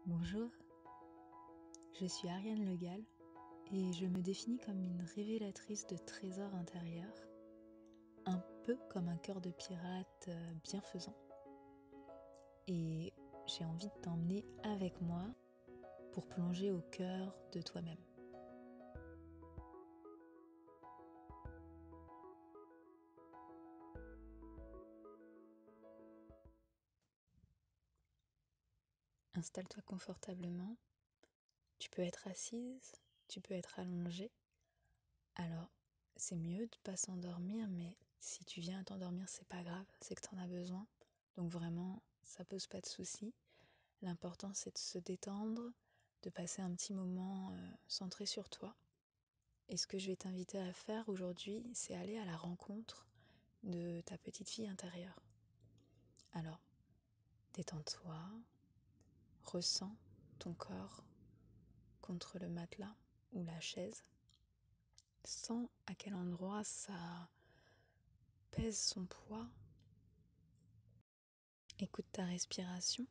Bonjour, je suis Ariane Le Gall et je me définis comme une révélatrice de trésors intérieurs, un peu comme un cœur de pirate bienfaisant. Et j'ai envie de t'emmener avec moi pour plonger au cœur de toi-même. Installe-toi confortablement. Tu peux être assise, tu peux être allongée. Alors, c'est mieux de ne pas s'endormir, mais si tu viens à t'endormir, c'est pas grave, c'est que tu en as besoin. Donc vraiment, ça pose pas de soucis. L'important, c'est de se détendre, de passer un petit moment centré sur toi. Et ce que je vais t'inviter à faire aujourd'hui, c'est aller à la rencontre de ta petite fille intérieure. Alors, détends-toi, ressens ton corps contre le matelas ou la chaise. Sens à quel endroit ça pèse son poids. Écoute ta respiration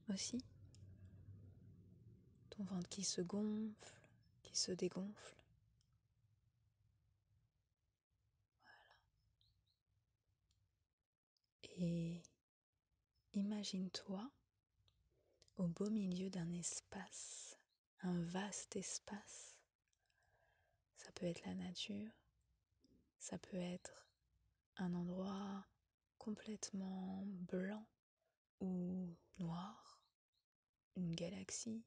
aussi. Ton ventre qui se gonfle, qui se dégonfle. Et imagine-toi au beau milieu d'un espace, un vaste espace. Ça peut être la nature, ça peut être un endroit complètement blanc ou noir, une galaxie,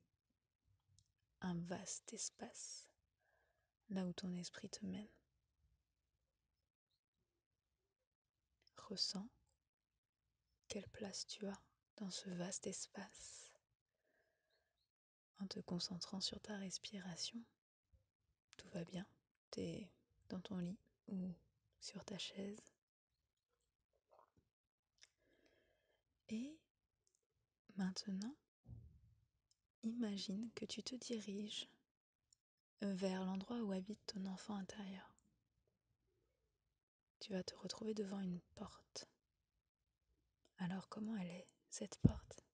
un vaste espace, là où ton esprit te mène. Ressens quelle place tu as dans ce vaste espace en te concentrant sur ta respiration. Tout va bien, tu es dans ton lit ou sur ta chaise. Et maintenant, imagine que tu te diriges vers l'endroit où habite ton enfant intérieur. Tu vas te retrouver devant une porte. Alors comment elle est, cette porte?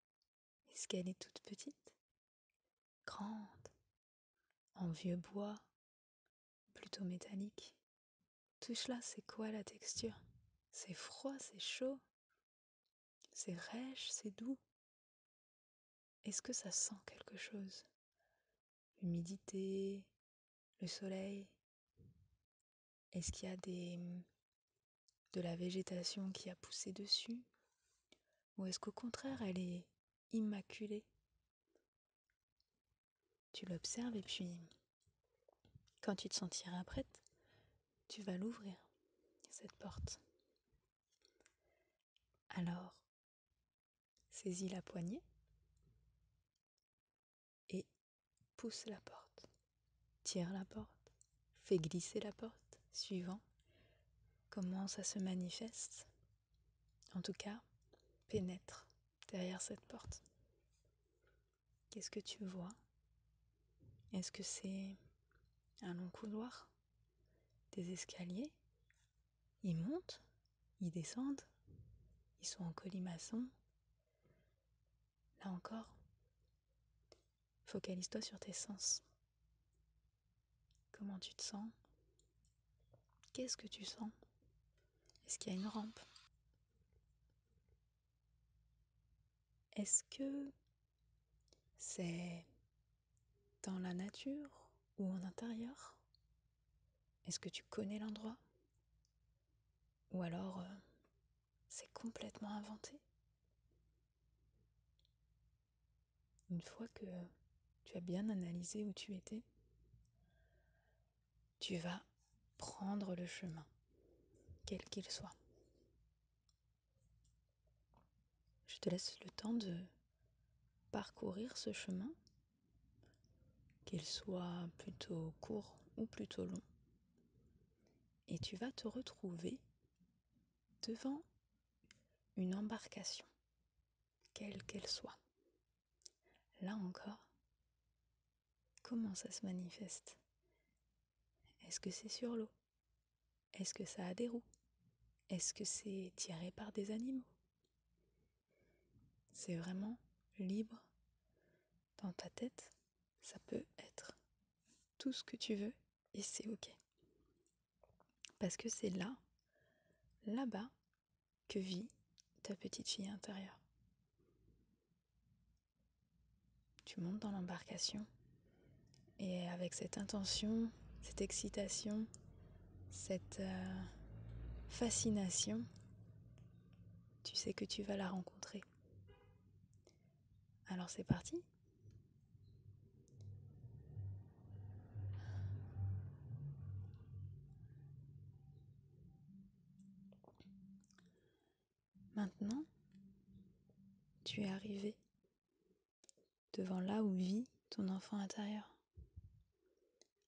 Est-ce qu'elle est toute petite? Grande? En vieux bois? Plutôt métallique? Touche-là, c'est quoi la texture? C'est froid, c'est chaud? C'est rêche, c'est doux? Est-ce que ça sent quelque chose? L'humidité, le soleil? Est-ce qu'il y a de la végétation qui a poussé dessus? Ou est-ce qu'au contraire, elle est immaculée? Tu l'observes et puis, quand tu te sentiras prête, tu vas l'ouvrir, cette porte. Alors, saisis la poignée et pousse la porte. Tire la porte, fais glisser la porte, suivant comment ça se manifeste. En tout cas, pénètre derrière cette porte. Qu'est-ce que tu vois? Est-ce que c'est un long couloir? Des escaliers? Ils montent? Ils descendent? Ils sont en colimaçon? Là encore, focalise-toi sur tes sens. Comment tu te sens? Qu'est-ce que tu sens? Est-ce qu'il y a une rampe? Est-ce que c'est dans la nature ou en intérieur? Est-ce que tu connais l'endroit? Ou alors c'est complètement inventé? Une fois que tu as bien analysé où tu étais, tu vas prendre le chemin, quel qu'il soit. Je te laisse le temps de parcourir ce chemin, qu'il soit plutôt court ou plutôt long. Et tu vas te retrouver devant une embarcation, quelle qu'elle soit. Là encore, comment ça se manifeste? Est-ce que c'est sur l'eau? Est-ce que ça a des roues? Est-ce que c'est tiré par des animaux? C'est vraiment libre dans ta tête, ça peut être tout ce que tu veux et c'est ok. Parce que c'est là-bas, que vit ta petite fille intérieure. Tu montes dans l'embarcation et avec cette intention, cette excitation, cette fascination, tu sais que tu vas la rencontrer. Alors c'est parti. Maintenant, tu es arrivé devant là où vit ton enfant intérieur.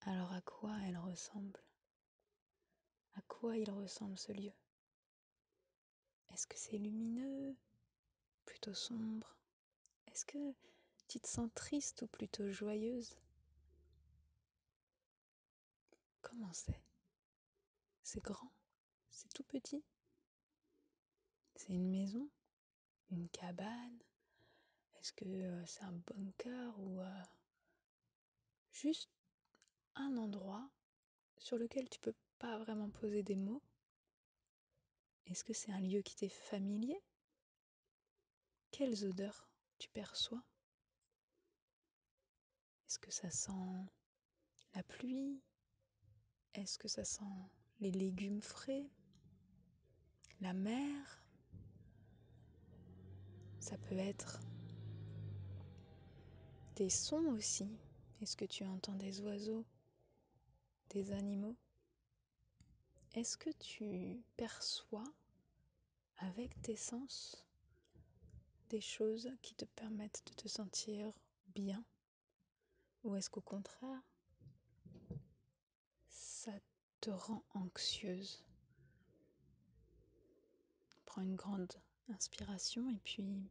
Alors à quoi elle ressemble? À quoi il ressemble ce lieu? Est-ce que c'est lumineux? Plutôt sombre? Est-ce que tu te sens triste ou plutôt joyeuse? Comment c'est? C'est grand? C'est tout petit? C'est une maison? Une cabane? Est-ce que c'est un bunker ou juste un endroit sur lequel tu peux pas vraiment poser des mots? Est-ce que c'est un lieu qui t'est familier? Quelles odeurs tu perçois? Est-ce que ça sent la pluie? Est-ce que ça sent les légumes frais? La mer? Ça peut être des sons aussi. Est-ce que tu entends des oiseaux? Des animaux? Est-ce que tu perçois avec tes sens des choses qui te permettent de te sentir bien? Ou est-ce qu'au contraire, ça te rend anxieuse? Prends une grande inspiration et puis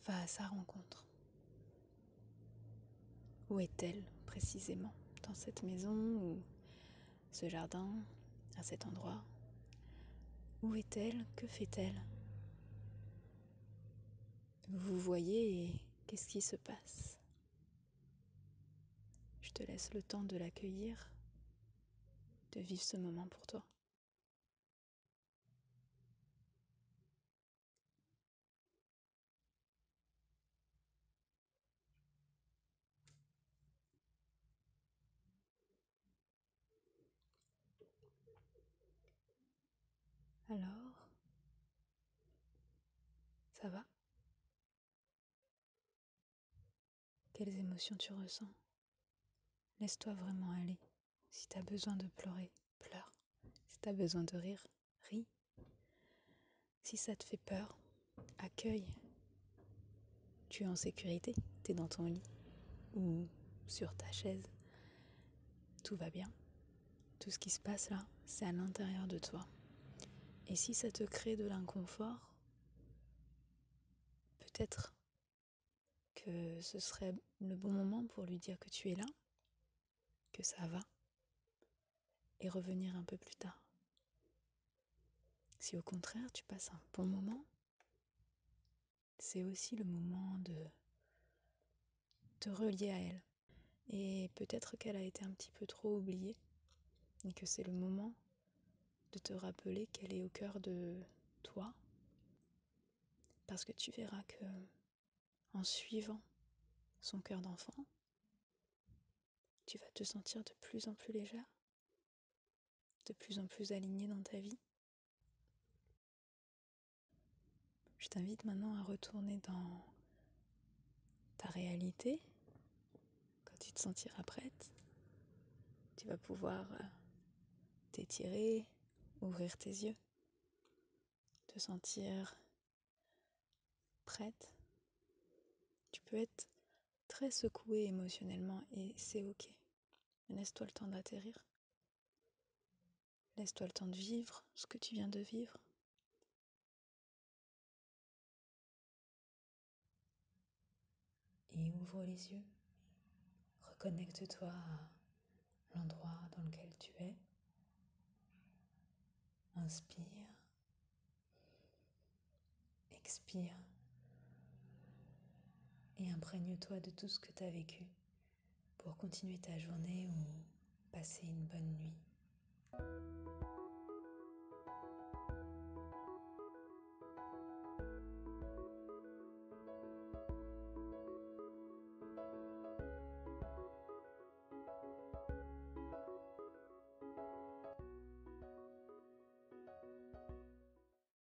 va à sa rencontre. Où est-elle précisément? Dans cette maison ou ce jardin, à cet endroit? Où est-elle? Que fait-elle? Vous voyez et qu'est-ce qui se passe? Je te laisse le temps de l'accueillir, de vivre ce moment pour toi. Alors, ça va? Quelles émotions tu ressens? Laisse-toi vraiment aller. Si t'as besoin de pleurer, pleure. Si t'as besoin de rire, ris. Si ça te fait peur, accueille. Tu es en sécurité, t'es dans ton lit ou sur ta chaise. Tout va bien. Tout ce qui se passe là, c'est à l'intérieur de toi. Et si ça te crée de l'inconfort, peut-être que ce serait le bon moment pour lui dire que tu es là, que ça va, et revenir un peu plus tard. Si au contraire tu passes un bon moment, c'est aussi le moment de te relier à elle. Et peut-être qu'elle a été un petit peu trop oubliée, et que c'est le moment de te rappeler qu'elle est au cœur de toi, parce que tu verras que en suivant son cœur d'enfant, tu vas te sentir de plus en plus légère, de plus en plus alignée dans ta vie. Je t'invite maintenant à retourner dans ta réalité. Quand tu te sentiras prête, tu vas pouvoir t'étirer, ouvrir tes yeux, te sentir prête. Tu peux être très secouée émotionnellement et c'est ok. Laisse-toi le temps d'atterrir. Laisse-toi le temps de vivre ce que tu viens de vivre. Et ouvre les yeux. Reconnecte-toi à l'endroit dans lequel tu es. Inspire. Expire. et imprègne-toi de tout ce que tu as vécu pour continuer ta journée ou passer une bonne nuit.